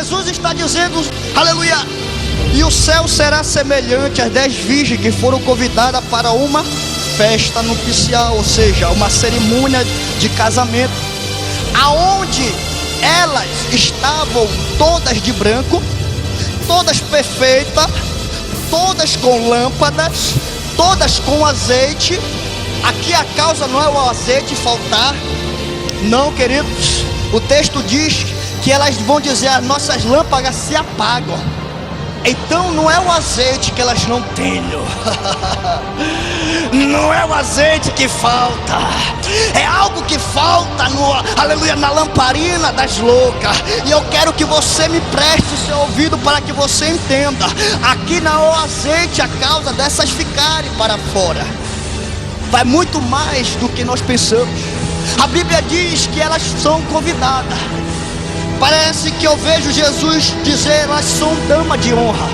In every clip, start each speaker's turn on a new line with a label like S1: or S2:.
S1: Jesus está dizendo, aleluia, e o céu será semelhante às 10 virgens que foram convidadas para uma festa nupcial, ou seja, uma cerimônia de casamento, aonde elas estavam todas de branco, todas perfeitas, todas com lâmpadas, todas com azeite. Aqui a causa não é o azeite faltar, não, queridos. O texto diz que elas vão dizer: as nossas lâmpadas se apagam. Então não é o azeite que elas não têm, não é o azeite que falta, é algo que falta aleluia, na lamparina das loucas. E eu quero que você me preste o seu ouvido para que você entenda. Aqui não é o azeite a causa dessas ficarem para fora, vai muito mais do que nós pensamos. A Bíblia diz que elas são convidadas. Parece que eu vejo Jesus dizer: elas são dama de honra.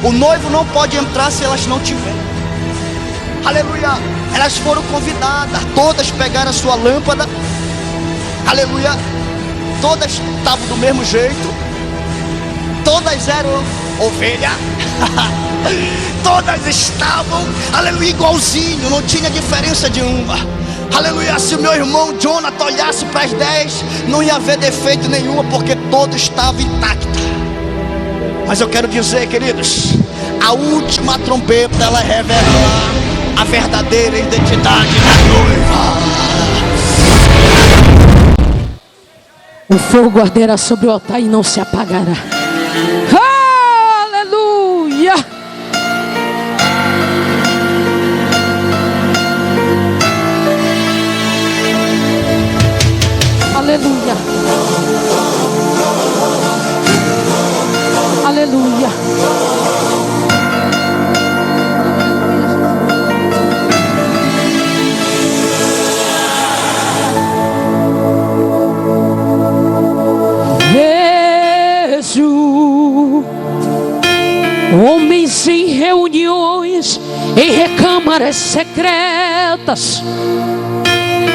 S1: O noivo não pode entrar se elas não tiverem. Aleluia. Elas foram convidadas. Todas pegaram a sua lâmpada. Aleluia. Todas estavam do mesmo jeito. Todas eram ovelha. Todas estavam, aleluia, igualzinho. Não tinha diferença de uma. Aleluia, se o meu irmão Jonathan olhasse para as 10, não ia haver defeito nenhum, porque todo estava intacto. Mas eu quero dizer, queridos, a última trombeta, ela revela a verdadeira identidade da noiva.
S2: O fogo arderá sobre o altar e não se apagará. Aleluia. Aleluia. Aleluia. Vejo homens em reuniões, em recâmaras secretas,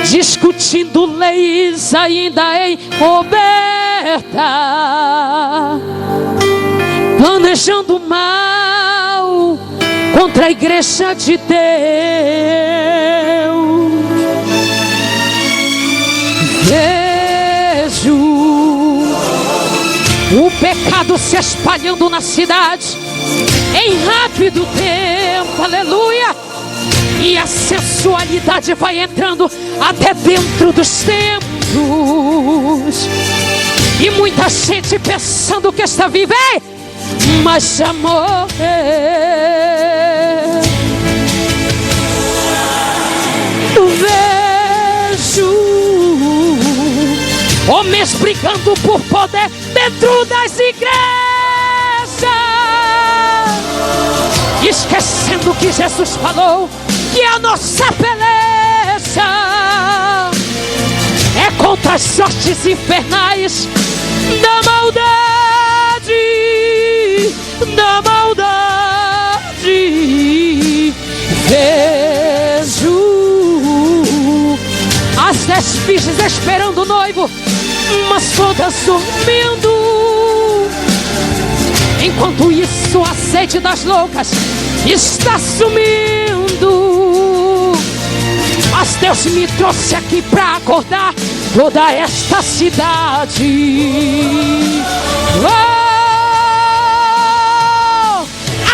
S2: discutindo leis ainda em coberta, planejando mal contra a igreja de Deus. Vejo o pecado se espalhando na cidade em rápido tempo, aleluia. E a sensualidade vai entrando até dentro dos templos. E muita gente pensando que está viva, mas já morreu. Vejo homens brigando por poder dentro das igrejas, esquecendo que Jesus falou que a nossa peleja é contra as sortes infernais da maldade, da maldade. Vejo as 10 virgens esperando o noivo, mas todas dormindo. Enquanto isso, a sede das loucas está sumindo. Mas Deus me trouxe aqui para acordar toda esta cidade. Oh!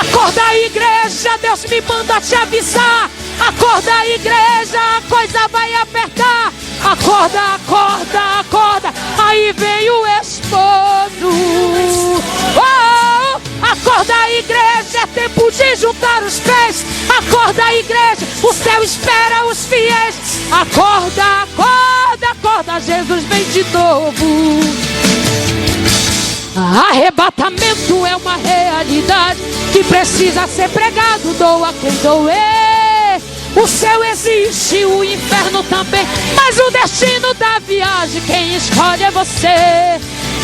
S2: Acorda, igreja, Deus me manda te avisar. Acorda, igreja, a coisa vai apertar. Acorda, acorda, acorda, aí vem o esposo. Oh! Acorda, igreja, é tempo de juntar os pés. Acorda, igreja, o céu espera os fiéis. Acorda, acorda, acorda, Jesus vem de novo. Arrebatamento é uma realidade que precisa ser pregado, doa quem doer. O céu existe, o inferno também, mas o destino da viagem quem escolhe é você.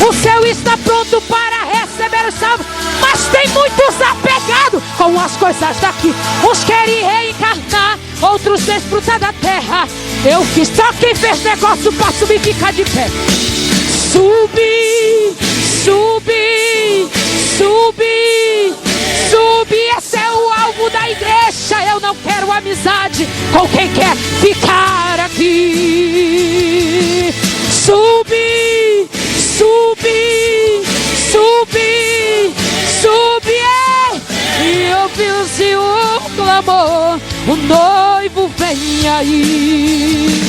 S2: O céu está pronto para receber os salvos, mas tem muitos apegados com as coisas daqui. Uns querem reencarnar, outros desfrutar da terra. Eu fiz só quem fez negócio para subir, ficar de pé. Subir, subir, subir, subir. Esse é o alvo da igreja. Eu não quero amizade com quem quer ficar aqui. Subir, subir, subir, subir. E ouviu-se um clamor: o noivo vem aí.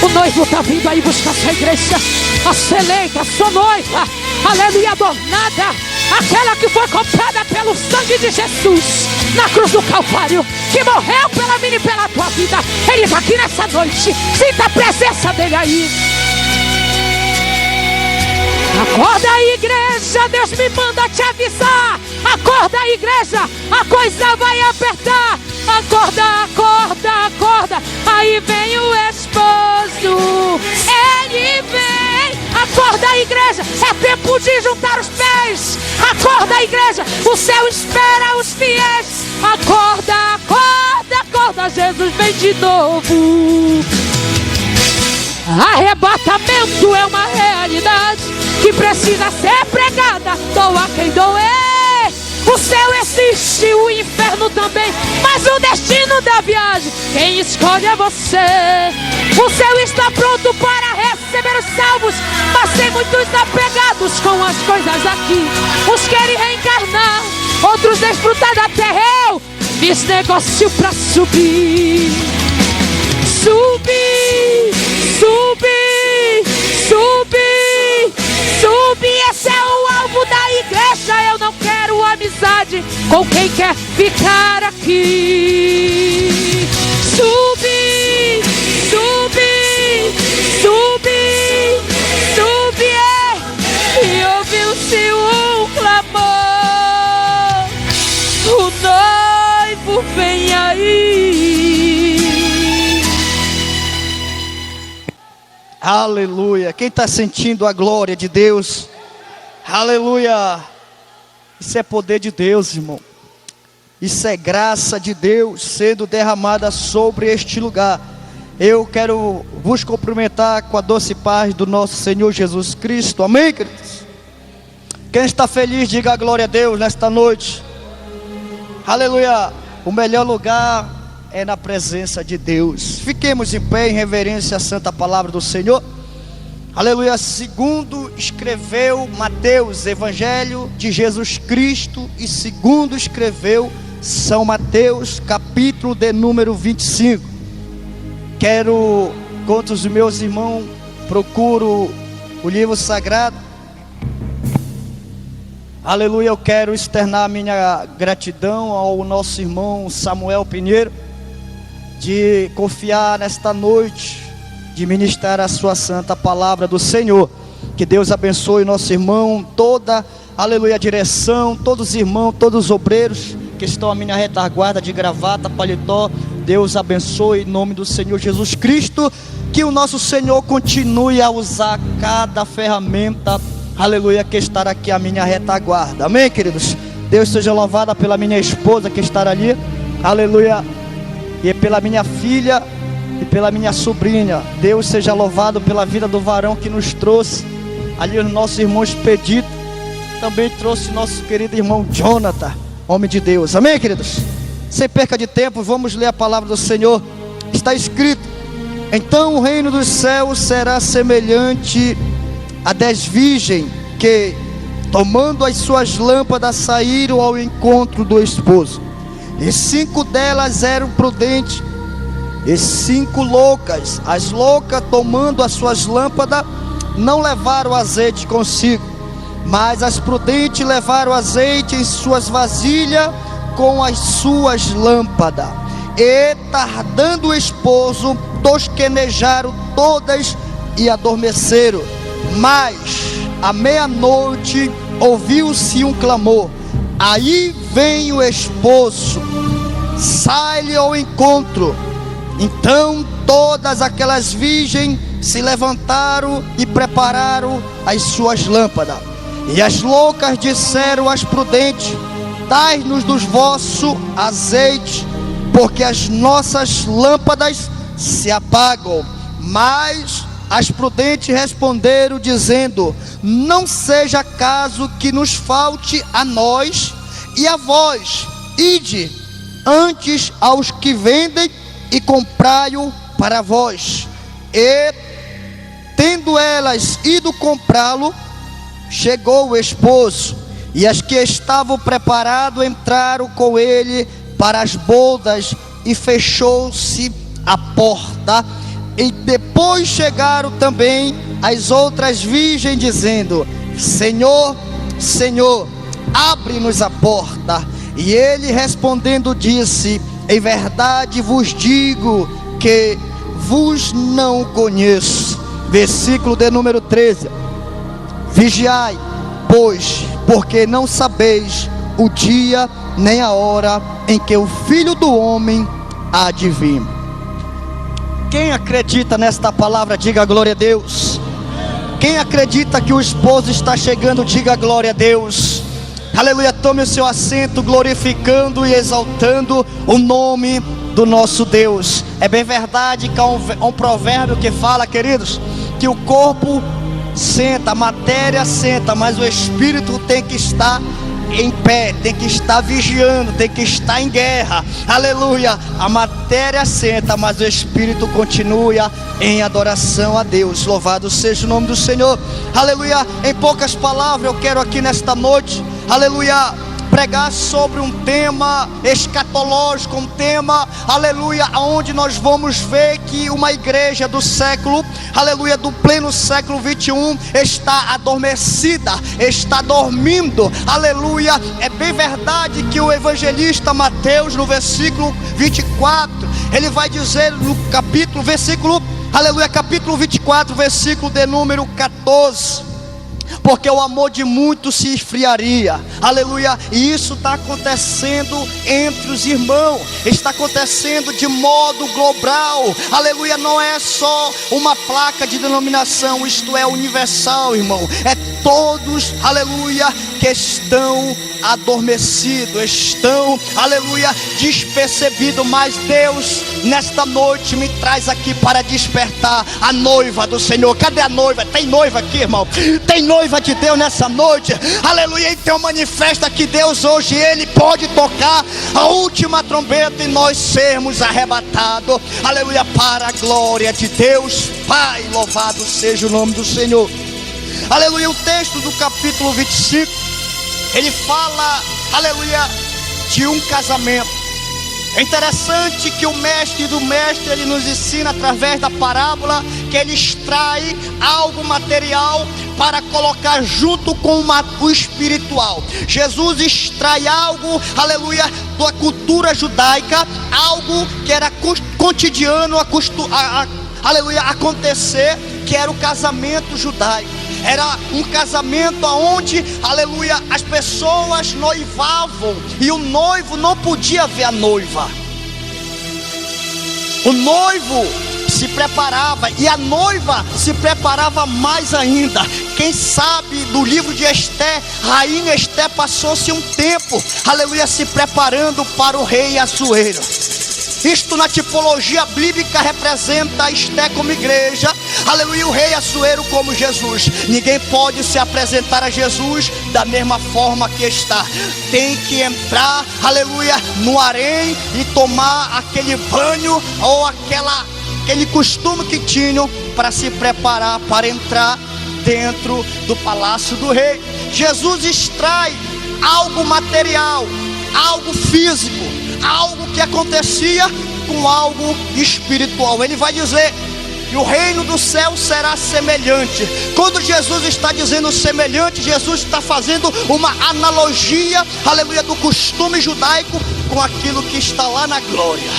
S2: O noivo está vindo aí buscar sua igreja, a sua eleita, a sua noiva, aleluia, adornada, aquela que foi comprada pelo sangue de Jesus na cruz do Calvário, que morreu pela minha e pela tua vida. Ele está aqui nessa noite. Sinta a presença dele aí. Acorda, igreja, Deus me manda te avisar. Acorda, igreja, a coisa vai apertar. Acorda, acorda, acorda. Aí vem o esposo, ele vem. Acorda, igreja, é tempo de juntar os pés. Acorda, igreja, o céu espera os fiéis. Acorda, acorda, acorda, Jesus vem de novo. Arrebatamento é uma realidade que precisa ser pregada. Doa quem doer. O céu existe, o inferno também, mas o destino da viagem quem escolhe é você. O céu está pronto para receber os salvos, mas tem muitos apegados com as coisas aqui. Uns querem reencarnar, outros desfrutar da terra. Eu fiz negócio pra subir. Subir, subir, subir, subir. Esse é o alvo da igreja. Eu não quero amizade com quem quer ficar aqui. Subir, subir, subir, subir. E ouviu-se um clamor: o noivo vem aí.
S1: Aleluia. Quem está sentindo a glória de Deus? Aleluia. Isso é poder de Deus, irmão. Isso é graça de Deus sendo derramada sobre este lugar. Eu quero vos cumprimentar com a doce paz do nosso Senhor Jesus Cristo. Amém, queridos? Quem está feliz, diga glória a Deus nesta noite. Aleluia. O melhor lugar é na presença de Deus. Fiquemos em pé em reverência à santa palavra do Senhor. Aleluia. Segundo escreveu Mateus, Evangelho de Jesus Cristo, e segundo escreveu São Mateus, capítulo de número 25. Quero, enquanto os meus irmãos procuram o livro sagrado, aleluia, eu quero externar minha gratidão ao nosso irmão Samuel Pinheiro, de confiar nesta noite, de ministrar a sua santa palavra do Senhor. Que Deus abençoe nosso irmão, toda, aleluia, a direção, todos os irmãos, todos os obreiros que estão à minha retaguarda de gravata, paletó. Deus abençoe em nome do Senhor Jesus Cristo. Que o nosso Senhor continue a usar cada ferramenta, aleluia, que está aqui à minha retaguarda. Amém, queridos? Deus seja louvado pela minha esposa que está ali, aleluia, e pela minha filha e pela minha sobrinha. Deus seja louvado pela vida do varão que nos trouxe ali, o nosso irmão Expedito. Também trouxe nosso querido irmão Jonathan, homem de Deus. Amém, queridos? Sem perca de tempo, vamos ler a palavra do Senhor. Está escrito: então o reino dos céus será semelhante a 10 virgens que, tomando as suas lâmpadas, saíram ao encontro do esposo. E 5 delas eram prudentes e 5 loucas. As loucas, tomando as suas lâmpadas, não levaram azeite consigo, mas as prudentes levaram azeite em suas vasilhas com as suas lâmpadas. E tardando o esposo, tosquenejaram todas e adormeceram. Mas à meia-noite ouviu-se um clamor: aí vem o esposo, sai-lhe ao encontro. Então todas aquelas virgens se levantaram e prepararam as suas lâmpadas. E as loucas disseram às prudentes: dai-nos dos vosso azeite, porque as nossas lâmpadas se apagam. Mas as prudentes responderam, dizendo: não seja caso que nos falte a nós e a vós. Ide antes aos que vendem e comprai-o para vós. E, tendo elas ido comprá-lo, chegou o esposo, e as que estavam preparados entraram com ele para as bodas, e fechou-se a porta. E depois chegaram também as outras virgens, dizendo: Senhor, Senhor, abre-nos a porta. E ele respondendo disse: em verdade vos digo que vos não conheço. Versículo de número 13: vigiai, pois, porque não sabeis o dia nem a hora em que o Filho do Homem há de vir. Quem acredita nesta palavra, diga glória a Deus. Quem acredita que o esposo está chegando, diga glória a Deus. Aleluia, tome o seu assento, glorificando e exaltando o nome do nosso Deus. É bem verdade que há um provérbio que fala, queridos, que o corpo senta, a matéria senta, mas o espírito tem que estar em pé, tem que estar vigiando, tem que estar em guerra. Aleluia, a matéria senta, mas o espírito continua em adoração a Deus. Louvado seja o nome do Senhor. Aleluia, em poucas palavras eu quero aqui nesta noite, aleluia, pregar sobre um tema escatológico, um tema, aleluia, onde nós vamos ver que uma igreja do século, aleluia, do pleno século 21 está adormecida, está dormindo, aleluia. É bem verdade que o evangelista Mateus, no versículo 24, ele vai dizer no capítulo, versículo, aleluia, capítulo 24, versículo de número 14: porque o amor de muitos se esfriaria, aleluia. E isso está acontecendo entre os irmãos, está acontecendo de modo global, aleluia. Não é só uma placa de denominação, isto é universal, irmão. É todos, aleluia, que estão adormecidos, estão, aleluia, despercebidos. Mas Deus nesta noite me traz aqui para despertar a noiva do Senhor. Cadê a noiva? Tem noiva aqui, irmão? Tem noiva de Deus nessa noite, aleluia. Então manifesta que Deus hoje, Ele pode tocar a última trombeta e nós sermos arrebatados, aleluia, para a glória de Deus Pai. Louvado seja o nome do Senhor, aleluia. O texto do capítulo 25, ele fala, aleluia, de um casamento. É interessante que o mestre do mestre, ele nos ensina através da parábola, que ele extrai algo material para colocar junto com o espiritual. Jesus extrai algo, aleluia, da cultura judaica, algo que era cotidiano, aleluia, acontecer, que era o casamento judaico. Era um casamento onde, aleluia, as pessoas noivavam e o noivo não podia ver a noiva. O noivo se preparava e a noiva se preparava mais ainda. Quem sabe do livro de Esté, rainha Esté passou-se um tempo, aleluia, se preparando para o rei Assuero. Isto na tipologia bíblica representa a Esté como igreja, aleluia, o rei Assuero como Jesus. Ninguém pode se apresentar a Jesus da mesma forma que está. Tem que entrar, aleluia, no harém e tomar aquele banho ou aquele costume que tinham para se preparar para entrar dentro do palácio do rei. Jesus extrai algo material, algo físico, algo que acontecia com algo espiritual. Ele vai dizer que o reino do céu será semelhante. Quando Jesus está dizendo semelhante, Jesus está fazendo uma analogia, aleluia, do costume judaico com aquilo que está lá na glória.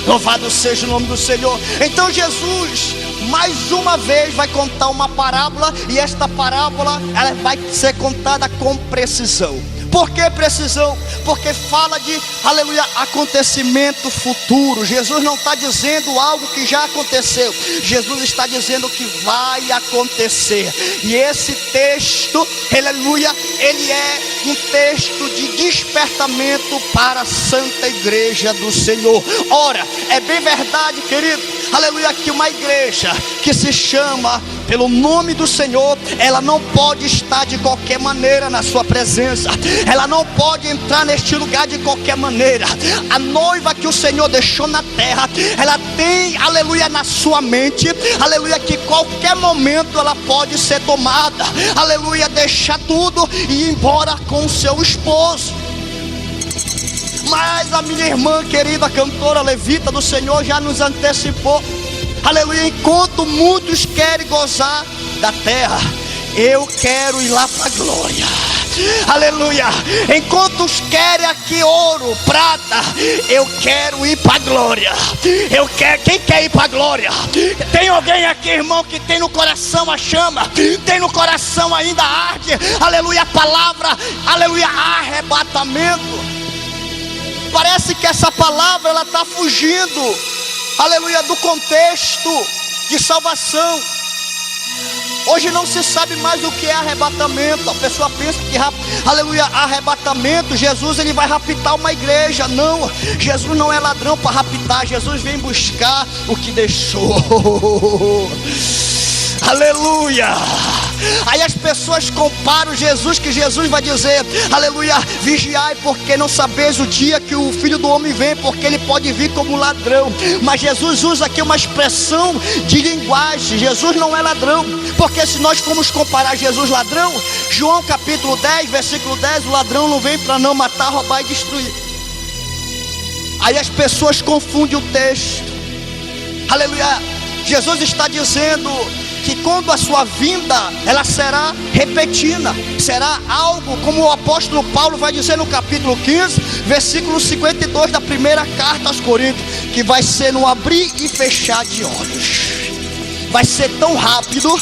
S1: Louvado seja o nome do Senhor. Então Jesus mais uma vez vai contar uma parábola, e esta parábola ela vai ser contada com precisão. Por que precisão? Porque fala de, aleluia, acontecimento futuro. Jesus não está dizendo algo que já aconteceu, Jesus está dizendo que vai acontecer. E esse texto, aleluia, ele é um texto de despertamento para a santa igreja do Senhor. Ora, é bem verdade, querido, aleluia, que uma igreja que se chama pelo nome do Senhor, ela não pode estar de qualquer maneira na sua presença, ela não pode entrar neste lugar de qualquer maneira. A noiva que o Senhor deixou na terra, ela tem, aleluia, na sua mente, aleluia, que qualquer momento ela pode ser tomada, aleluia, deixar tudo e ir embora com o seu esposo. Mas a minha irmã querida, cantora levita do Senhor, já nos antecipou, aleluia, enquanto muitos querem gozar da terra, eu quero ir lá para a glória. Aleluia. Enquanto os querem aqui ouro, prata, eu quero ir para a glória. Eu quero. Quem quer ir para a glória? Tem alguém aqui, irmão, que tem no coração a chama, tem no coração ainda arde, aleluia, a palavra, aleluia, arrebatamento. Parece que essa palavra ela está fugindo, aleluia, do contexto de salvação. Hoje não se sabe mais o que é arrebatamento. A pessoa pensa que, aleluia, arrebatamento, Jesus ele vai raptar uma igreja. Não, Jesus não é ladrão para raptar. Jesus vem buscar o que deixou. Aleluia. Aí as pessoas comparam Jesus, que Jesus vai dizer, aleluia, vigiai porque não sabeis o dia que o Filho do Homem vem, porque ele pode vir como ladrão. Mas Jesus usa aqui uma expressão de linguagem. Jesus não é ladrão, porque se nós formos comparar Jesus ladrão, João capítulo 10, versículo 10, o ladrão não vem para não matar, roubar e destruir. Aí as pessoas confundem o texto. Aleluia. Jesus está dizendo que quando a sua vinda, ela será repentina, será algo como o apóstolo Paulo vai dizer no capítulo 15, versículo 52 da primeira carta aos Coríntios, que vai ser no abrir e fechar de olhos. Vai ser tão rápido,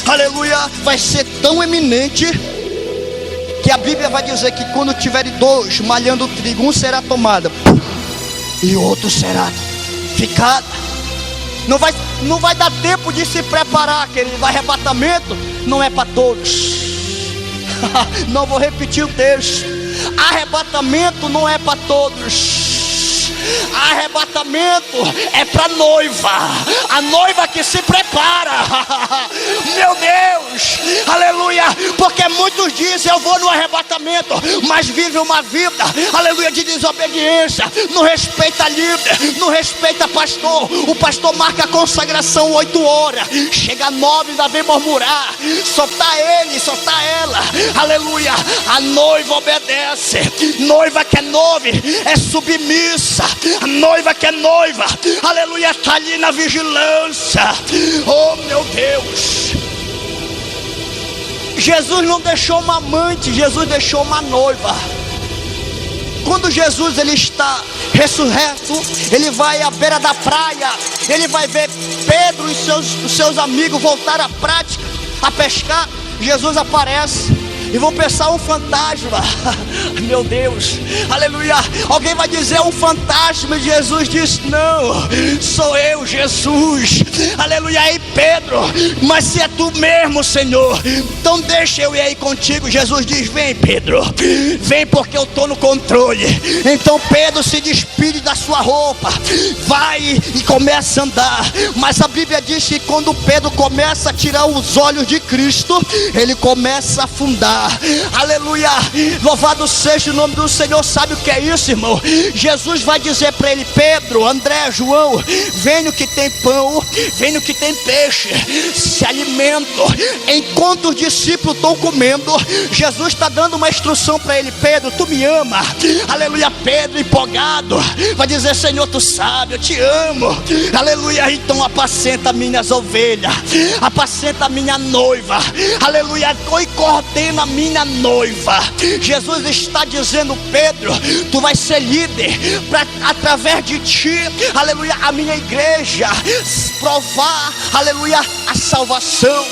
S1: aleluia, vai ser tão eminente, que a Bíblia vai dizer que quando tiverem dois malhando trigo, um será tomado e outro será ficado. Não vai dar tempo de se preparar, querido. O arrebatamento não é para todos. Não vou repetir o texto. Arrebatamento não é para todos. Arrebatamento é para noiva, a noiva que se prepara. Meu Deus, aleluia, porque muitos dizem eu vou no arrebatamento, mas vive uma vida, aleluia, de desobediência, não respeita líder, não respeita pastor. O pastor marca a consagração 8 horas, chega 9 ainda vem murmurar, só tá ele, só tá ela, aleluia. A noiva obedece, noiva que é noiva é submissa, a noiva que é noiva, aleluia, está ali na vigilância. Oh meu Deus, Jesus não deixou uma amante, Jesus deixou uma noiva. Quando Jesus ele está ressurreto, ele vai à beira da praia, ele vai ver Pedro e os seus amigos voltar à prática, a pescar. Jesus aparece e vão pensar um fantasma. Meu Deus, aleluia. Alguém vai dizer um fantasma, e Jesus diz: não, sou eu, Jesus. Aleluia. Aí Pedro: mas se é tu mesmo, Senhor, então deixa eu ir aí contigo. Jesus diz: vem, Pedro, vem, porque eu estou no controle. Então Pedro se despede da sua roupa, vai e começa a andar. Mas a Bíblia diz que quando Pedro começa a tirar os olhos de Cristo, ele começa a afundar. Aleluia, louvado seja o nome do Senhor. Sabe o que é isso, irmão? Jesus vai dizer para ele: Pedro, André, João, vem no que tem pão, vem no que tem peixe, se alimentam. Enquanto os discípulos estão comendo, Jesus está dando uma instrução para ele: Pedro, tu me ama? Aleluia. Pedro, empolgado, vai dizer: Senhor, tu sabe, eu te amo. Aleluia. Então apacenta minhas ovelhas, apacenta minha noiva, aleluia, e coordena minha noiva. Jesus está dizendo: Pedro, tu vai ser líder para através de ti, aleluia, a minha igreja provar, aleluia, a salvação.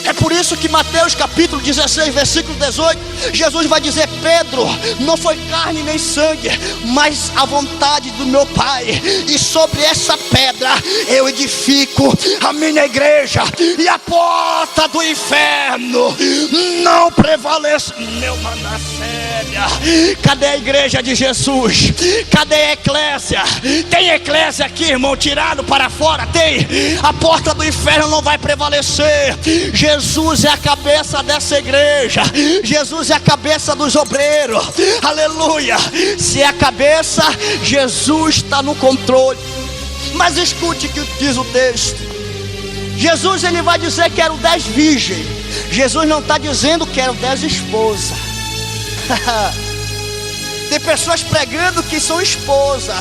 S1: É por isso que Mateus capítulo 16, versículo 18, Jesus vai dizer: Pedro, não foi carne nem sangue, mas a vontade do meu Pai, e sobre essa pedra eu edifico a minha igreja, e a porta do inferno não prevalece. Meu Manassés, ovelha. Cadê a igreja de Jesus? Cadê a eclésia? Tem eclésia aqui, irmão, tirado para fora? Tem. A porta do inferno não vai prevalecer. Jesus é a cabeça dessa igreja. Jesus é a cabeça dos obreiros. Aleluia. Se é a cabeça, Jesus está no controle. Mas escute o que diz o texto. Jesus, ele vai dizer que eram 10 virgens. Jesus não está dizendo que eram 10 esposas. Tem pessoas pregando que são esposas.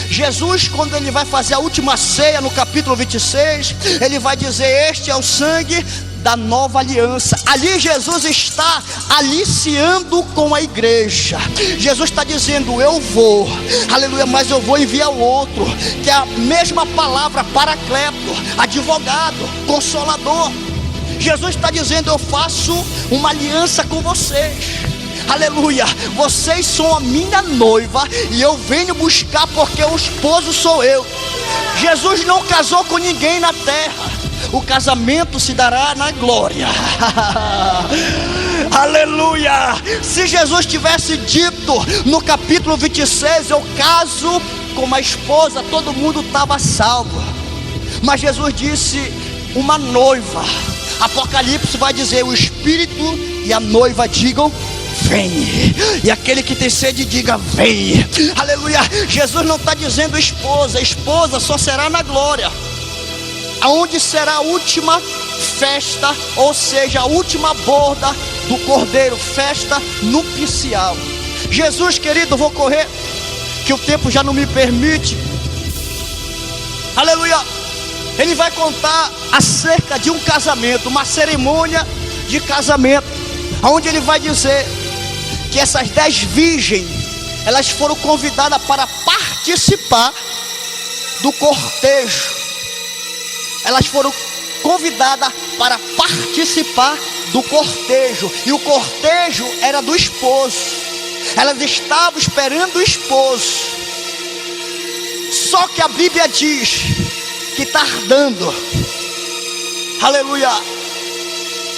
S1: Jesus, quando ele vai fazer a última ceia, no capítulo 26, ele vai dizer: este é o sangue da nova aliança. Ali Jesus está aliciando com a igreja. Jesus está dizendo: eu vou, aleluia, mas eu vou enviar o outro, que é a mesma palavra, paracleto, advogado, consolador. Jesus está dizendo: eu faço uma aliança com vocês. Aleluia, vocês são a minha noiva e eu venho buscar, porque o esposo sou eu. Jesus não casou com ninguém na terra. O casamento se dará na glória. Aleluia. Se Jesus tivesse dito no capítulo 26: eu caso com uma esposa, todo mundo estava salvo. Mas Jesus disse: uma noiva. Apocalipse vai dizer: o Espírito e a noiva digam: vem. E aquele que tem sede diga: vem. Aleluia. Jesus não está dizendo esposa. Esposa só será na glória, aonde será a última festa, ou seja, a última borda do Cordeiro, festa nupcial. Jesus, querido, vou correr, que o tempo já não me permite. Aleluia. Ele vai contar acerca de um casamento, uma cerimônia de casamento, onde ele vai dizer que essas 10 virgens, elas foram convidadas para participar do cortejo. Elas foram convidadas para participar do cortejo. E o cortejo era do esposo. Elas estavam esperando o esposo. Só que a Bíblia diz que tardando, aleluia,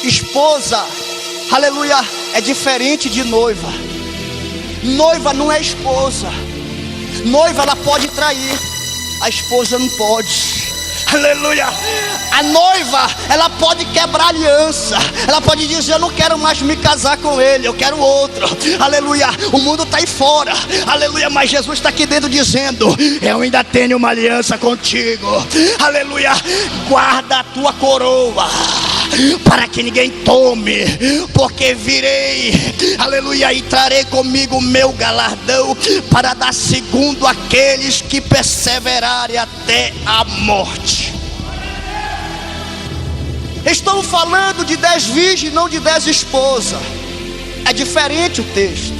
S1: esposa, aleluia, é diferente de noiva. Noiva não é esposa. Noiva, ela pode trair, a esposa não pode. Aleluia. A noiva, ela pode quebrar aliança. Ela pode dizer: eu não quero mais me casar com ele, eu quero outro. Aleluia. O mundo está aí fora. Aleluia. Mas Jesus está aqui dentro dizendo: eu ainda tenho uma aliança contigo. Aleluia. Guarda a tua coroa, para que ninguém tome, porque virei, aleluia, e trarei comigo o meu galardão, para dar segundo aqueles que perseverarem até a morte. Estamos falando de 10 virgens, não de 10 esposas. É diferente o texto.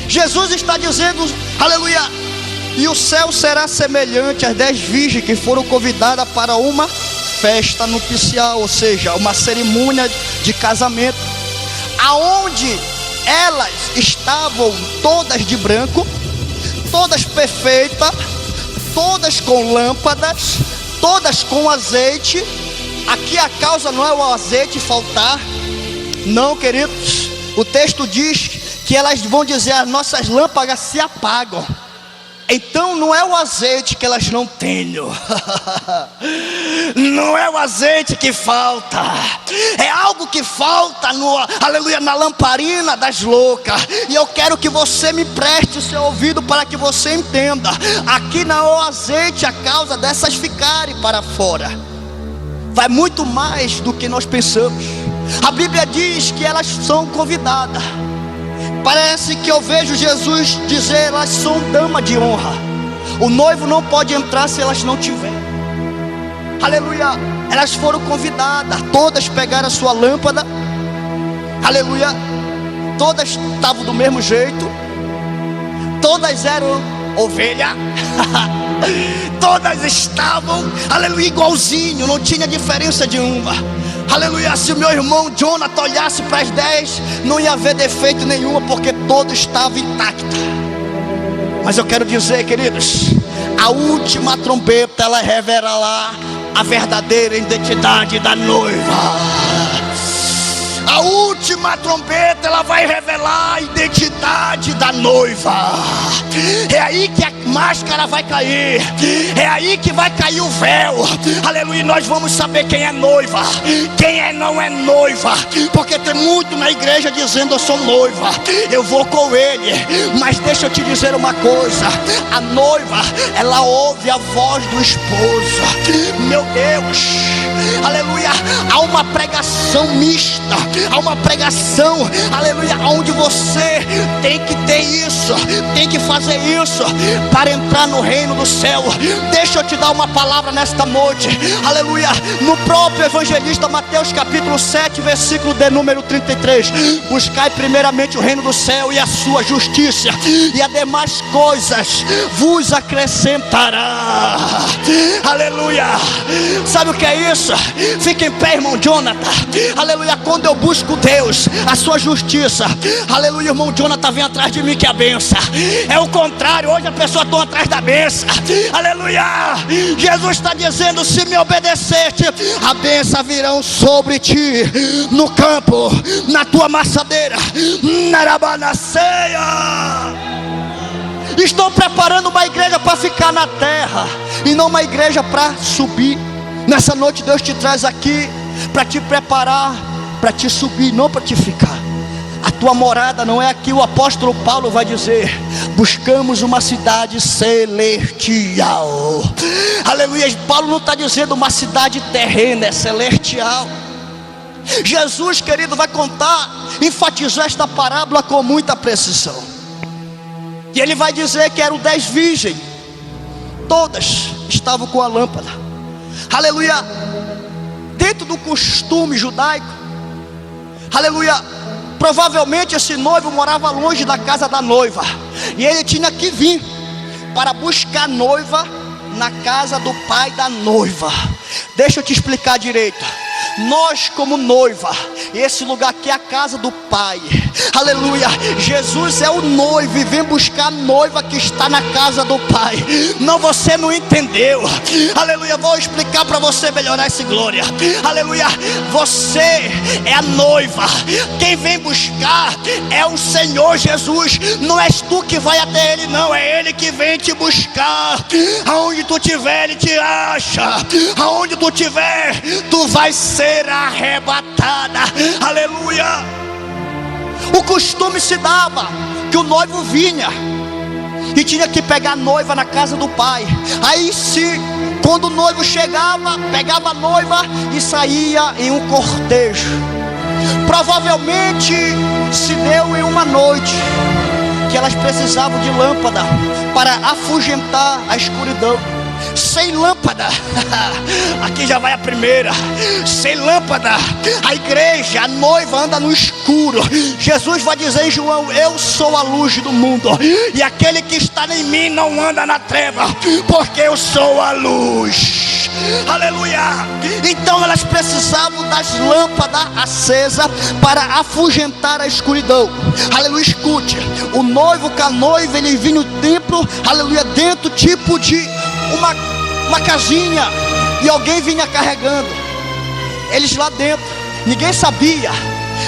S1: Jesus está dizendo, aleluia, e o céu será semelhante às 10 virgens que foram convidadas para uma festa nupcial, ou seja, uma cerimônia de casamento, aonde elas estavam todas de branco, todas perfeitas, todas com lâmpadas, todas com azeite. Aqui a causa não é o azeite faltar, não, queridos. O texto diz que elas vão dizer: as nossas lâmpadas se apagam. Então não é o azeite que elas não têm, não é o azeite que falta, é algo que falta no, aleluia, na lamparina das loucas. E eu quero que você me preste o seu ouvido para que você entenda. Aqui não é o azeite a causa dessas ficarem para fora. Vai muito mais do que nós pensamos. A Bíblia diz que elas são convidadas. Parece que eu vejo Jesus dizer: elas são dama de honra. O noivo não pode entrar se elas não tiverem. Aleluia. Elas foram convidadas. Todas pegaram a sua lâmpada. Aleluia. Todas estavam do mesmo jeito. Todas eram ovelha. Todas estavam, aleluia, igualzinho. Não tinha diferença de uma. Aleluia. Se o meu irmão Jonathan olhasse para as 10, não ia haver defeito nenhum, porque todo estava intacto. Mas eu quero dizer, queridos, a última trombeta, ela revelará a verdadeira identidade da noiva. A última trombeta, ela vai revelar a identidade da noiva. É aí que a máscara vai cair. É aí que vai cair o véu. Aleluia. E nós vamos saber quem é noiva, quem não é noiva. Porque tem muito na igreja dizendo: eu sou noiva, eu vou com ele. Mas deixa eu te dizer uma coisa: a noiva, ela ouve a voz do esposo. Meu Deus, aleluia. Há uma pregação mista, há uma pregação, aleluia, onde você tem que ter isso, tem que fazer isso para entrar no reino do céu. Deixa eu te dar uma palavra nesta noite, aleluia. No próprio evangelista Mateus capítulo 7, versículo de número 33: buscai primeiramente o reino do céu e a sua justiça, e as demais coisas vos acrescentará. Aleluia. Sabe o que é isso? Fica em pé, irmão Jonathan. Aleluia. Quando eu busco Deus, a sua justiça, aleluia, irmão Jonathan vem atrás de mim, que é a benção. É o contrário, hoje a pessoa está atrás da benção. Aleluia. Jesus está dizendo: se me obedeceste, a benção virão sobre ti, no campo, na tua maçadeira, na rabanaceia. Estou preparando uma igreja para ficar na terra e não uma igreja para subir. Nessa noite Deus te traz aqui para te preparar, para te subir, não para te ficar. A tua morada não é aqui. O apóstolo Paulo vai dizer: buscamos uma cidade celestial. Aleluia. Paulo não está dizendo uma cidade terrena, é celestial. Jesus, querido, vai contar, enfatizar esta parábola com muita precisão. E ele vai dizer que eram 10 virgens, todas estavam com a lâmpada. Aleluia. Dentro do costume judaico, aleluia, provavelmente esse noivo morava longe da casa da noiva, e ele tinha que vir para buscar a noiva na casa do pai da noiva. Deixa eu te explicar direito. Nós como noiva, esse lugar aqui é a casa do Pai. Aleluia. Jesus é o noivo e vem buscar a noiva que está na casa do Pai. Não, você não entendeu. Aleluia. Vou explicar para você melhorar essa glória. Aleluia. Você é a noiva. Quem vem buscar é o Senhor Jesus. Não és tu que vai até Ele, não. É Ele que vem te buscar. Aonde tu estiver, Ele te acha. Aonde tu estiver, tu vai ser arrebatada. Aleluia. O costume se dava que o noivo vinha e tinha que pegar a noiva na casa do pai. Aí sim, quando o noivo chegava, pegava a noiva e saía em um cortejo. Provavelmente se deu em uma noite que elas precisavam de lâmpada para afugentar a escuridão. Sem lâmpada, aqui já vai a primeira. Sem lâmpada, a igreja, a noiva anda no escuro. Jesus vai dizer em João: eu sou a luz do mundo, e aquele que está em mim não anda na treva, porque eu sou a luz. Aleluia. Então elas precisavam das lâmpadas acesas para afugentar a escuridão. Aleluia. Escute, o noivo com a noiva, ele vinha no templo, aleluia, dentro tipo de uma casinha, e alguém vinha carregando eles lá dentro. Ninguém sabia.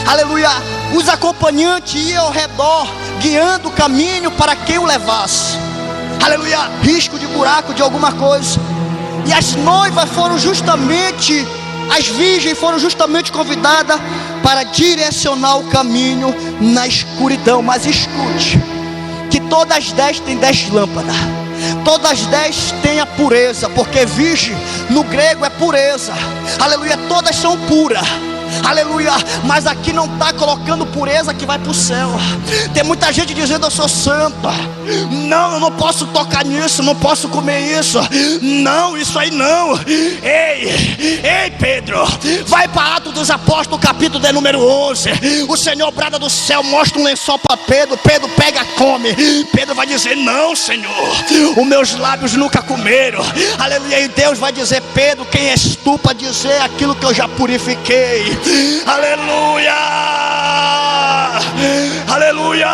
S1: Aleluia. Os acompanhantes iam ao redor, guiando o caminho para quem o levasse. Aleluia. Risco de buraco, de alguma coisa. E as noivas foram justamente, as virgens foram justamente convidadas para direcionar o caminho na escuridão. Mas escute, que todas as 10 têm 10 lâmpadas. Todas as 10 têm a pureza, porque virgem no grego é pureza. Aleluia. Todas são puras. Aleluia. Mas aqui não está colocando pureza que vai para o céu. Tem muita gente dizendo: eu sou santa. Não, eu não posso tocar nisso, não posso comer isso. Não, isso aí não. Ei Pedro, vai para Atos dos Apóstolos, capítulo de número 11. O Senhor brada do céu, mostra um lençol para Pedro. Pedro pega, come. Pedro vai dizer: não, Senhor, os meus lábios nunca comeram. Aleluia. E Deus vai dizer: Pedro, quem és tu para dizer aquilo que eu já purifiquei? Aleluia. aleluia.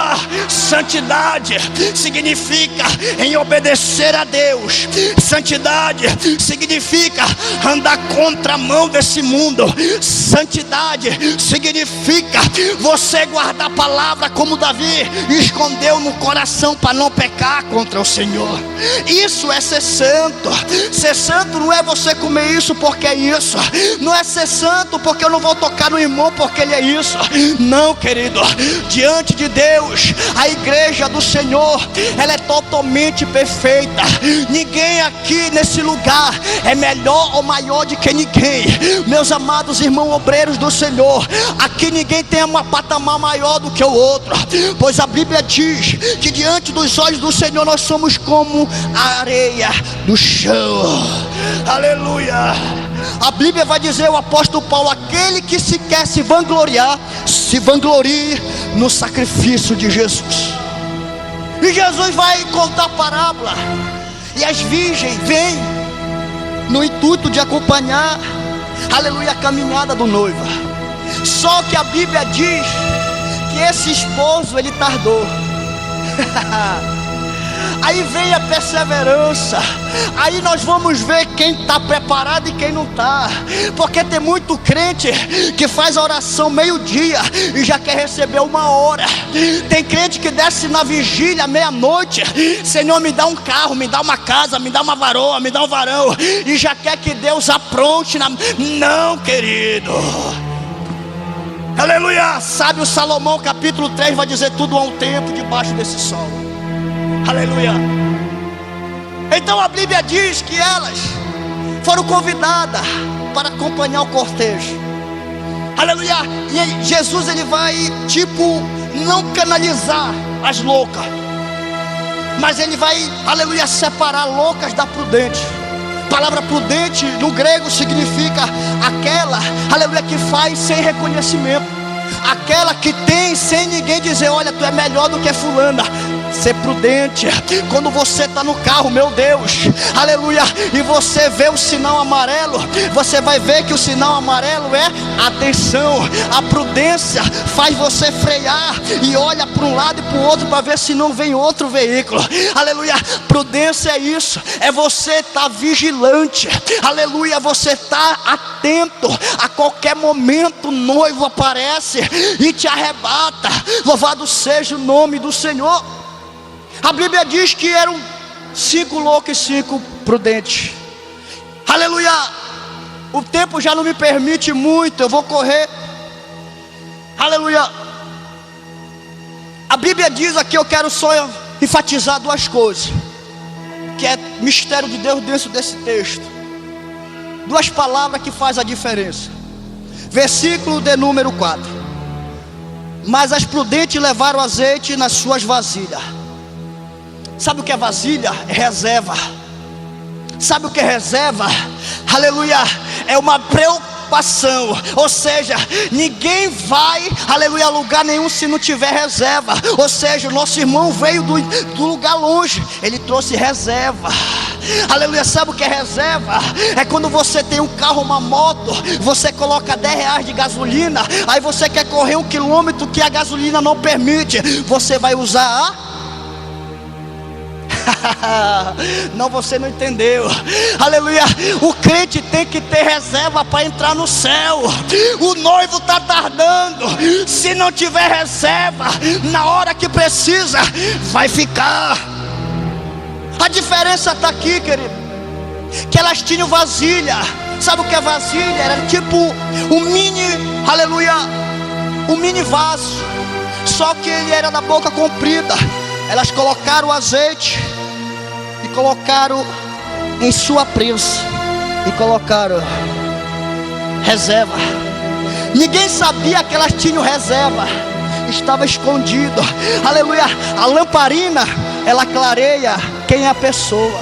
S1: Santidade significa em obedecer a Deus. Santidade significa andar contra a mão desse mundo. Santidade significa você guardar a palavra como Davi escondeu no coração para não pecar contra o Senhor. Isso é ser santo. Ser santo não é você comer isso porque é isso. Não é ser santo porque eu não vou tocar no irmão porque ele é isso. Não, querido. Diante de Deus, a igreja do Senhor, ela é totalmente perfeita. Ninguém aqui nesse lugar é melhor ou maior do que ninguém. Meus amados irmãos obreiros do Senhor, aqui ninguém tem um patamar maior do que o outro, pois a Bíblia diz que diante dos olhos do Senhor nós somos como a areia do chão. Aleluia. A Bíblia vai dizer, o apóstolo Paulo, aquele que se quer se vangloriar, se vanglorie no sacrifício de Jesus. E Jesus vai contar a parábola, e as virgens vêm no intuito de acompanhar, aleluia, a caminhada do noivo. Só que a Bíblia diz que esse esposo, ele tardou. Aí vem a perseverança. Aí nós vamos ver quem está preparado e quem não está. Porque tem muito crente que faz a oração meio-dia e já quer receber 1 hora. Tem crente que desce na vigília meia-noite: Senhor, me dá um carro, me dá uma casa, me dá uma varoa, me dá um varão, e já quer que Deus apronte Não, querido. Aleluia. Sabe, o Salomão capítulo 3 vai dizer: tudo há um tempo debaixo desse sol. Aleluia. Então a Bíblia diz que elas foram convidadas para acompanhar o cortejo. Aleluia. E Jesus, ele vai não canalizar as loucas, mas ele vai, aleluia, separar loucas da prudente. A palavra prudente no grego significa aquela, aleluia, que faz sem reconhecimento, aquela que tem sem ninguém dizer: olha, tu é melhor do que fulana. Ser prudente. Quando você está no carro, meu Deus, aleluia, e você vê o sinal amarelo, você vai ver que o sinal amarelo é atenção. A prudência faz você frear e olha para um lado e para o outro para ver se não vem outro veículo. Aleluia. Prudência é isso, é você estar vigilante. Aleluia. Você está atento. A qualquer momento o noivo aparece e te arrebata. Louvado seja o nome do Senhor. A Bíblia diz que eram 5 loucos e 5 prudentes. Aleluia. O tempo já não me permite muito, eu vou correr. Aleluia. A Bíblia diz aqui, eu quero só enfatizar 2 coisas, que é mistério de Deus dentro desse texto. 2 palavras que faz a diferença. Versículo de número 4. Mas as prudentes levaram azeite nas suas vasilhas. Sabe o que é vasilha? É reserva. Sabe o que é reserva? Aleluia. É uma preocupação. Ou seja, ninguém vai, aleluia, a lugar nenhum se não tiver reserva. Ou seja, o nosso irmão veio do lugar longe, ele trouxe reserva. Aleluia. Sabe o que é reserva? É quando você tem um carro, uma moto, você coloca R$10 de gasolina, aí você quer correr 1 quilômetro que a gasolina não permite, você vai usar a... Não, você não entendeu. Aleluia. O crente tem que ter reserva para entrar no céu. O noivo está tardando. Se não tiver reserva, na hora que precisa, vai ficar. A diferença está aqui, querido, que elas tinham vasilha. Sabe o que é vasilha? Era tipo um mini, aleluia, um mini vaso, só que ele era da boca comprida. Elas colocaram o azeite e colocaram em sua prensa e colocaram reserva. Ninguém sabia que elas tinham reserva, estava escondido. Aleluia. A lamparina, ela clareia quem é a pessoa,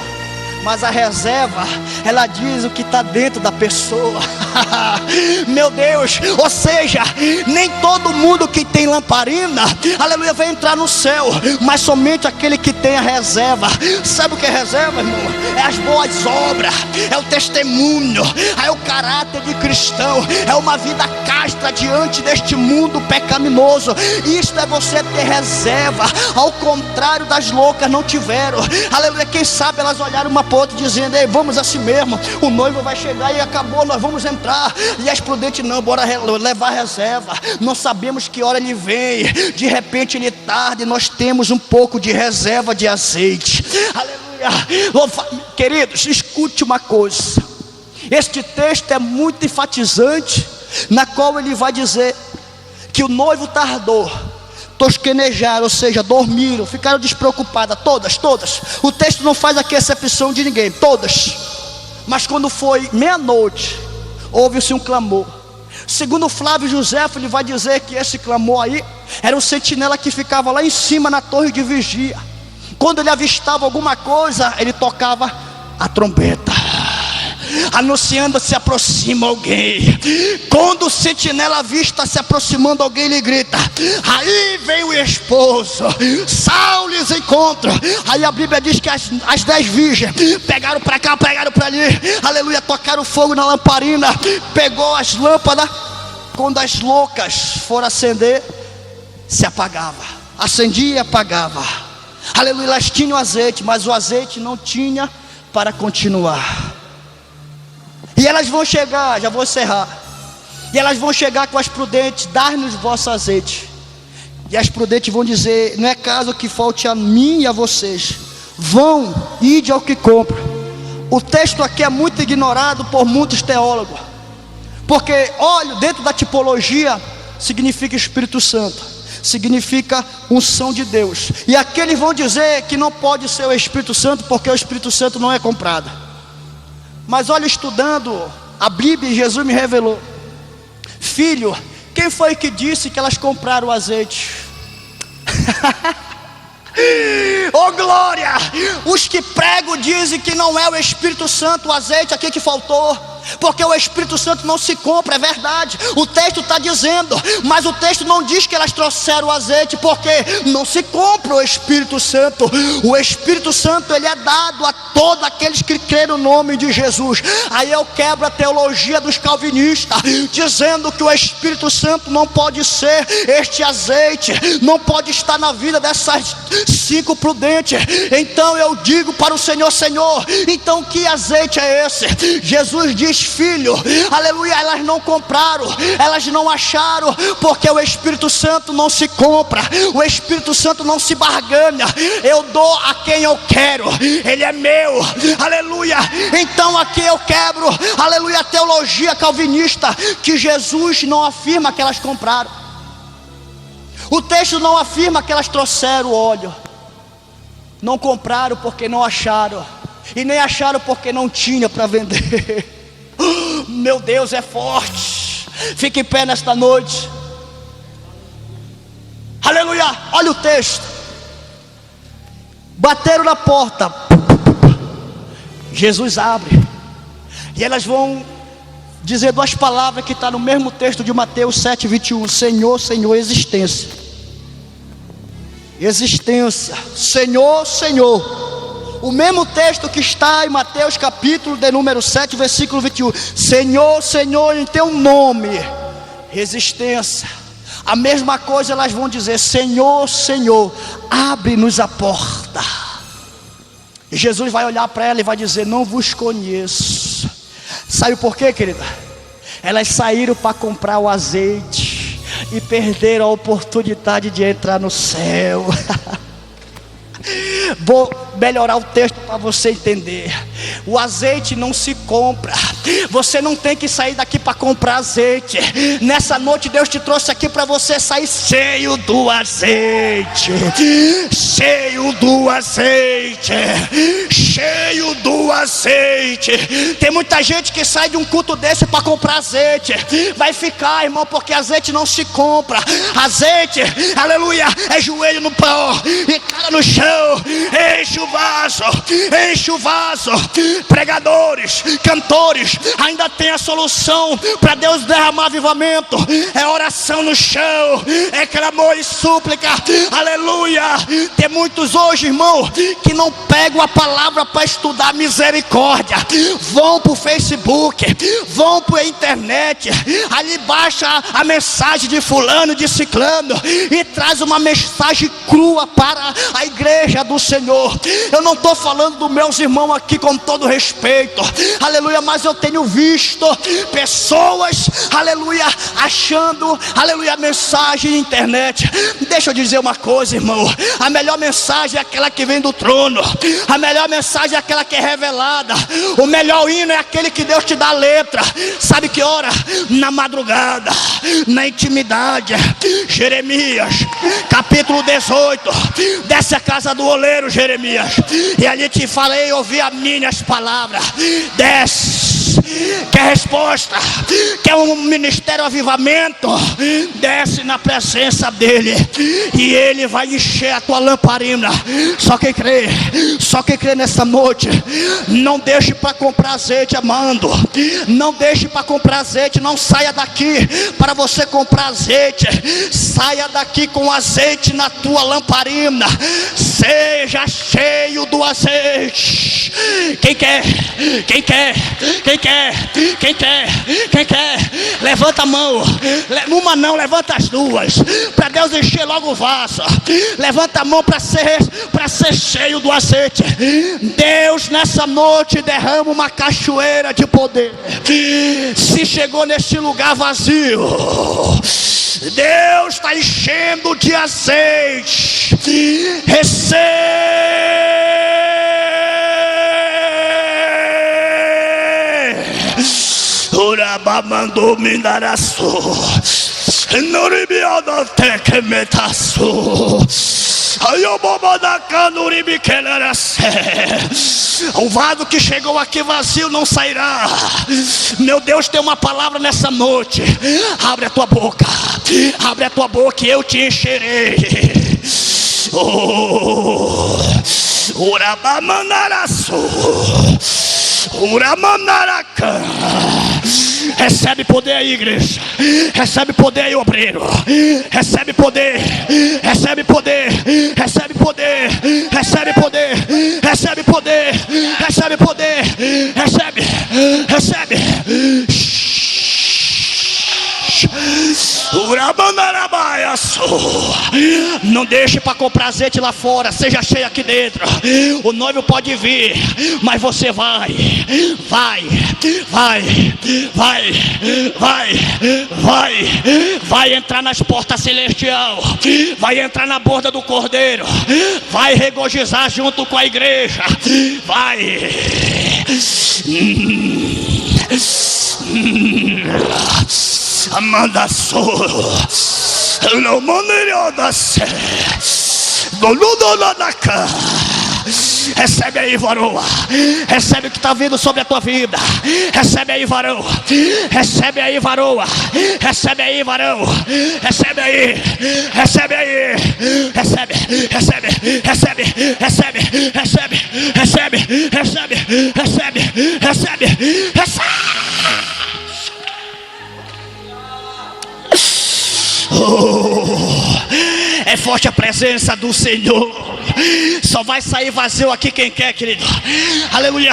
S1: mas a reserva, ela diz o que está dentro da pessoa. Meu Deus, ou seja, nem todo mundo que tem lamparina, aleluia, vai entrar no céu, mas somente aquele que tem a reserva. Sabe o que é reserva, irmão? É as boas obras, é o testemunho, é o caráter de cristão, é uma vida casta diante deste mundo pecaminoso. Isto é você ter reserva, ao contrário das loucas não tiveram, aleluia. Quem sabe elas olharam uma para outra dizendo: ei, vamos assim mesmo, o noivo vai chegar e acabou, nós vamos entrar. E as prudentes: não, bora levar reserva, não sabemos que hora ele vem, de repente ele tarde, nós temos um pouco de reserva de azeite, aleluia. Queridos, escute uma coisa, este texto é muito enfatizante, na qual ele vai dizer que o noivo tardou, tosquenejaram, ou seja, dormiram, ficaram despreocupadas, todas. O texto não faz aqui exceção de ninguém, todas. Mas quando foi meia-noite, houve-se um clamor. Segundo Flávio Josefo, ele vai dizer que esse clamor aí era um sentinela que ficava lá em cima na torre de vigia. Quando ele avistava alguma coisa, ele tocava a trombeta, anunciando: se aproxima alguém. Quando o sentinela avista se aproximando alguém, ele grita: aí vem o esposo, Saulo lhes encontra. Aí a Bíblia diz que as 10 virgens pegaram para cá, pegaram para ali, aleluia, tocaram fogo na lamparina, pegou as lâmpadas. Quando as loucas foram acender, se apagava, acendia e apagava, aleluia. Elas tinham azeite, mas o azeite não tinha para continuar. E elas vão chegar, já vou encerrar, e elas vão chegar com as prudentes: dar-nos vosso azeite. E as prudentes vão dizer: não é caso que falte a mim e a vocês, vão, ide ao que compra. O texto aqui é muito ignorado por muitos teólogos, porque óleo dentro da tipologia significa Espírito Santo, significa unção de Deus. E aqui eles vão dizer que não pode ser o Espírito Santo, porque o Espírito Santo não é comprado. Mas olha, estudando a Bíblia, Jesus me revelou: filho, quem foi que disse que elas compraram o azeite? Oh glória! Os que pregam dizem que não é o Espírito Santo o azeite aqui que faltou, porque o Espírito Santo não se compra, é verdade, o texto está dizendo, mas o texto não diz que elas trouxeram o azeite, porque não se compra o Espírito Santo. O Espírito Santo, ele é dado a todos aqueles que creem no nome de Jesus. Aí eu quebro a teologia dos calvinistas, dizendo que o Espírito Santo não pode ser este azeite, não pode estar na vida dessas 5 prudentes. Então eu digo para o Senhor: Senhor, então que azeite é esse? Jesus diz: filho, aleluia, elas não compraram, elas não acharam, porque o Espírito Santo não se compra, o Espírito Santo não se barganha. Eu dou a quem eu quero, ele é meu, aleluia. Então aqui eu quebro, aleluia, a teologia calvinista, que Jesus não afirma que elas compraram. O texto não afirma que elas trouxeram óleo. Não compraram porque não acharam, e nem acharam porque não tinha para vender. Meu Deus, é forte. Fique em pé nesta noite, aleluia. Olha o texto: bateram na porta, Jesus abre, e elas vão dizer 2 palavras que está no mesmo texto de Mateus 7:21. Senhor, Senhor, existência, Senhor, Senhor. O mesmo texto que está em Mateus capítulo de número 7, versículo 21. Senhor, Senhor, em teu nome, resistência. A mesma coisa elas vão dizer: Senhor, Senhor, abre-nos a porta. E Jesus vai olhar para ela e vai dizer: não vos conheço. Sabe por quê, querida? Elas saíram para comprar o azeite e perderam a oportunidade de entrar no céu. Vou melhorar o texto para você entender. O azeite não se compra. Você não tem que sair daqui para comprar azeite. Nessa noite Deus te trouxe aqui para você sair cheio do azeite. Cheio do azeite. Cheio do azeite. Tem muita gente que sai de um culto desse para comprar azeite. Vai ficar, irmão, porque azeite não se compra. Azeite, aleluia, é joelho no pão e cara no chão. Enche o enche o vaso. Pregadores, cantores, ainda tem a solução para Deus derramar avivamento. É oração no chão, é clamor e súplica, aleluia. Tem muitos hoje, irmão, que não pegam a palavra para estudar misericórdia, vão para o Facebook, vão para a internet, ali baixa a mensagem de fulano, de ciclano, e traz uma mensagem crua para a igreja do Senhor. Eu não estou falando dos meus irmãos aqui com todo respeito, aleluia, mas eu tenho visto pessoas, aleluia, achando, aleluia, mensagem na internet. Deixa eu dizer uma coisa, irmão, a melhor mensagem é aquela que vem do trono, a melhor mensagem é aquela que é revelada, o melhor hino é aquele que Deus te dá a letra. Sabe que hora? Na madrugada, na intimidade. Jeremias capítulo 18, desce a casa do oleiro, Jeremias, e ali te falei, ouvi as minhas palavras. Desce. Quer resposta? Quer um ministério avivamento? Desce na presença dele e ele vai encher a tua lamparina. Só quem crê nessa noite, não deixe para comprar azeite, amando. Não deixe para comprar azeite. Não saia daqui para você comprar azeite. Saia daqui com azeite na tua lamparina. Seja cheio do azeite. Quem quer? Quem quer? Quem quer? Quem quer? Quem quer? Levanta a mão. Uma não, levanta as duas, para Deus encher logo o vaso. Levanta a mão para ser cheio do azeite. Deus nessa noite derrama uma cachoeira de poder. Se chegou neste lugar vazio, Deus está enchendo de azeite. Receba. Uraba mandou mindaraço, noribiada tekemetaço, ayobobadaka noribikelerace. O vaso que chegou aqui vazio não sairá. Meu Deus tem uma palavra nessa noite. Abre a tua boca, abre a tua boca e eu te encherei. Uraba mandaraço, Uramanaraca. Recebe poder aí, igreja. Recebe poder aí, obreiro. Recebe poder. Recebe poder. Recebe poder. Recebe poder. Recebe poder. Recebe poder. Recebe. Recebe. Não deixe para comprar azeite lá fora. Seja cheio aqui dentro. O noivo pode vir, mas você vai entrar nas portas celestiais. Vai entrar na borda do Cordeiro. Vai regozijar junto com a igreja. Vai. Amanda solo, não maneira da sé, doludo na cara. Recebe aí, varoa. Recebe o que está vindo sobre a tua vida. Recebe aí, varão. Recebe aí, varoa. Recebe aí, varão. Recebe aí. Recebe aí. Recebe. Recebe. Recebe. Recebe. Recebe. Recebe. Recebe. Recebe. Recebe. Recebe. É forte a presença do Senhor. Só vai sair vazio aqui quem quer, querido. Aleluia.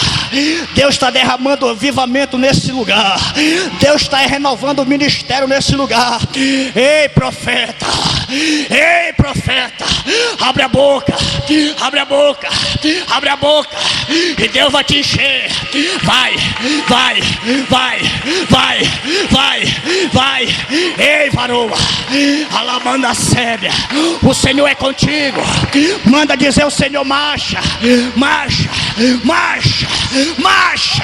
S1: Deus está derramando avivamento nesse lugar. Deus está renovando o ministério nesse lugar. Ei, profeta. Ei, profeta. Abre a boca. Abre a boca. Abre a boca. E Deus vai te encher. Vai. Vai. Vai. Vai. Vai. Vai. Ei, varoa. Alamanda sébia. O Senhor é contigo. Manda dizer o Senhor: marcha, marcha, marcha, marcha, marcha.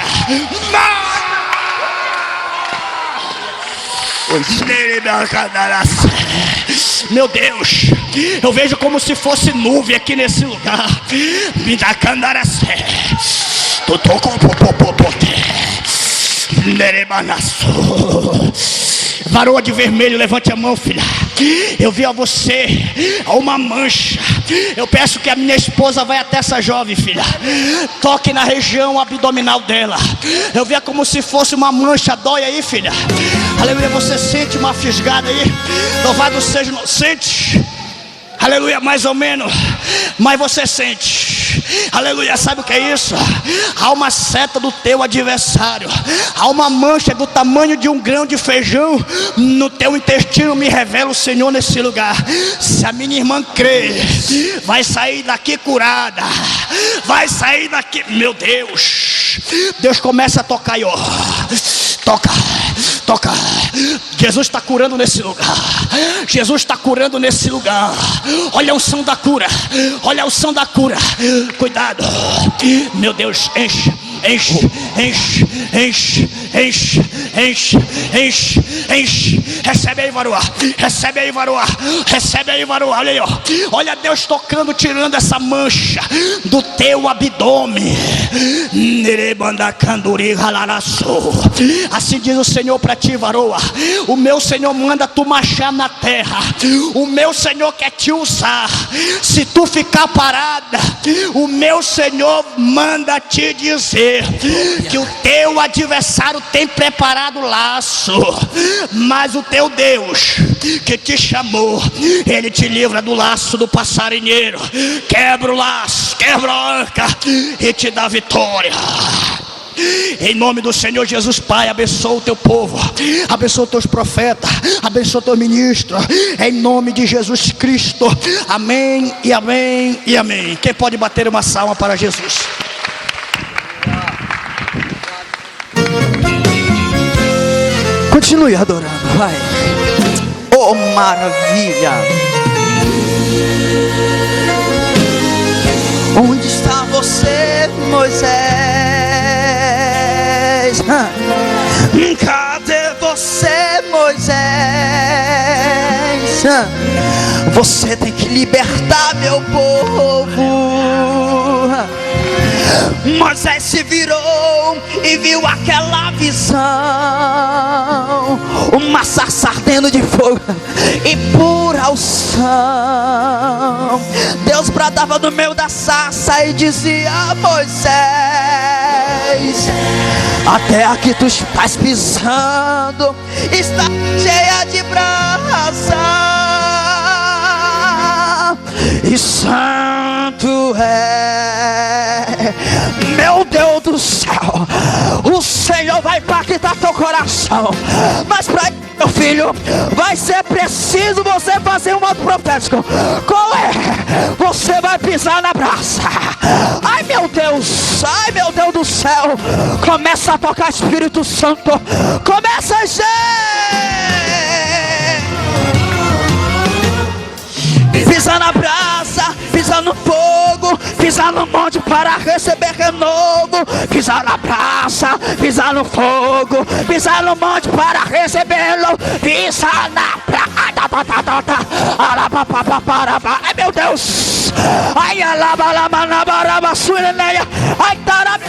S1: Meu Deus, eu vejo como se fosse nuvem aqui nesse lugar. Me dá candaracé. Varoa de vermelho, levante a mão, filha. Eu vi a você uma mancha. Eu peço que a minha esposa vá até essa jovem, filha. Toque na região abdominal dela. Eu vi como se fosse uma mancha. Dói aí, filha. Aleluia, você sente uma fisgada aí? Louvado seja, sente. Aleluia, mais ou menos. Mas você sente. Aleluia, sabe o que é isso? Há uma seta do teu adversário. Há uma mancha do tamanho de um grão de feijão no teu intestino. Me revela o Senhor nesse lugar. Se a minha irmã crê, vai sair daqui curada. Vai sair daqui. Meu Deus. Deus começa a tocar aí, ó. Toca, toca. Jesus está curando nesse lugar. Jesus está curando nesse lugar. Olha a unção da cura. Olha a unção da cura. Cuidado. Meu Deus, enche, enche, enche, enche, enche, enche, enche, enche. Recebe aí, varoa. Recebe aí, varoa. Recebe aí, varoa. Olha aí, ó. Olha Deus tocando, tirando essa mancha do teu abdômen. Assim diz o Senhor para ti, varoa. O meu Senhor manda tu marchar na terra. O meu Senhor quer te usar. Se tu ficar parada, o meu Senhor manda te dizer que o teu adversário tem preparado laço, mas o teu Deus que te chamou, Ele te livra do laço do passarinheiro. Quebra o laço, quebra a anca e te dá vitória. Em nome do Senhor Jesus, Pai, abençoa o teu povo, abençoa os teus profetas, abençoa o teu ministro, em nome de Jesus Cristo. Amém e amém e amém. Quem pode bater uma salva para Jesus?
S3: Continue adorando, vai. Oh, maravilha. Onde está você, Moisés? Cadê você, Moisés? Você tem que libertar meu povo. Moisés se virou e viu aquela visão, uma sarça ardendo de fogo e pura unção. Deus bradava no meio da sarça e dizia: Moisés, até aqui tu estás pisando, está cheia de brasa, e santo é meu Deus do céu. O Senhor vai impactar teu coração, mas para isso, meu filho, vai ser preciso você fazer um modo profético. Qual é? Você vai pisar na brasa. Ai meu Deus do céu. Começa a tocar, Espírito Santo. Começa a encher. Pisa na brasa, pisa no fogo, pisa no monte para receber renovo. Pisa na brasa, pisa no fogo, pisa no monte para recebê-lo. Pisa na brasa. Ai meu Deus. Ai alabalabanabaraba suineia. Ai tarabe.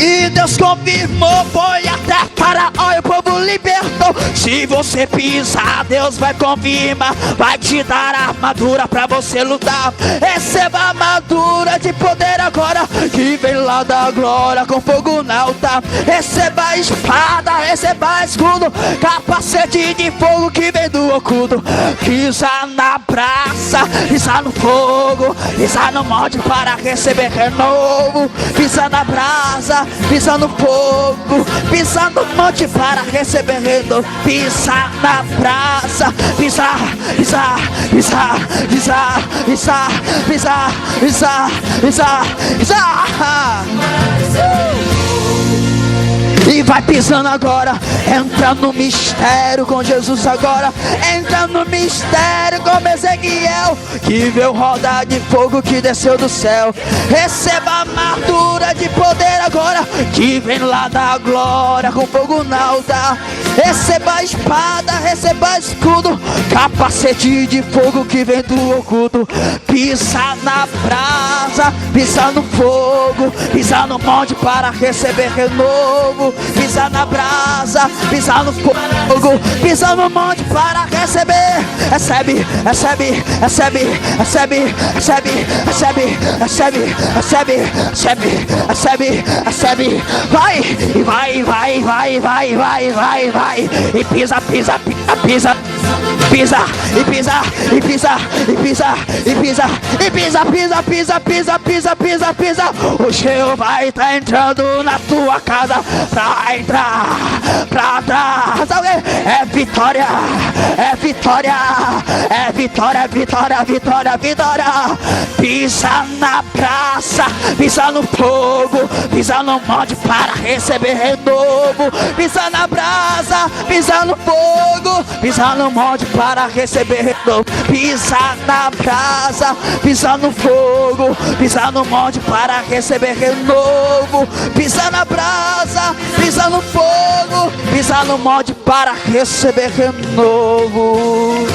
S3: E Deus confirmou, foi até para olha, o povo libertou. Se você pisar, Deus vai confirmar, vai te dar a armadura para você lutar. Receba a armadura de poder agora, que vem lá da glória com fogo no altar. Receba a espada, receba escudo, capacete de fogo que vem do oculto. Pisa na brasa, pisa no fogo, pisa no monte para receber renovo. Pisa na brasa, pisa no fogo, pisa no monte para receber renovo. Pisa na brasa, pisa, pisa, pisa, pisa, pisa, pisa, pisa, pisa, pisa. E vai pisando agora, entra no mistério com Jesus agora. Entra no mistério como Ezequiel, que veio rodar de fogo que desceu do céu. Receba a armadura de poder agora, que vem lá da glória com fogo no altar. Receba a espada, receba escudo, capacete de fogo que vem do oculto. Pisa na brasa, pisa no fogo, pisa no monte para receber renovo. pisa na brasa, pisa no fogo, pisa no monte para receber. Recebe, recebe, recebe, recebe, recebe, recebe, recebe, recebe, recebe, recebe, recebe. Vai, e vai, vai, vai, vai, vai, vai, vai. E pisa, pisa, pisa, pisa. Pisa, e pisa, e pisa, e pisa, e pisa, e pisa, pisa, pisa, pisa, pisa, pisa, pisa. O Jeová está entrando na tua casa pra entrar, pra dar. É vitória, é vitória, é vitória, vitória, vitória, vitória. Pisa na praça, pisa no fogo, pisa no monte para receber renovo. Pisa na brasa, pisa no fogo, pisa no monte para receber renovo. Pisa na brasa, pisa no fogo, pisa no monte para receber renovo. Pisa na brasa, pisa no fogo, pisa no monte para receber renovo.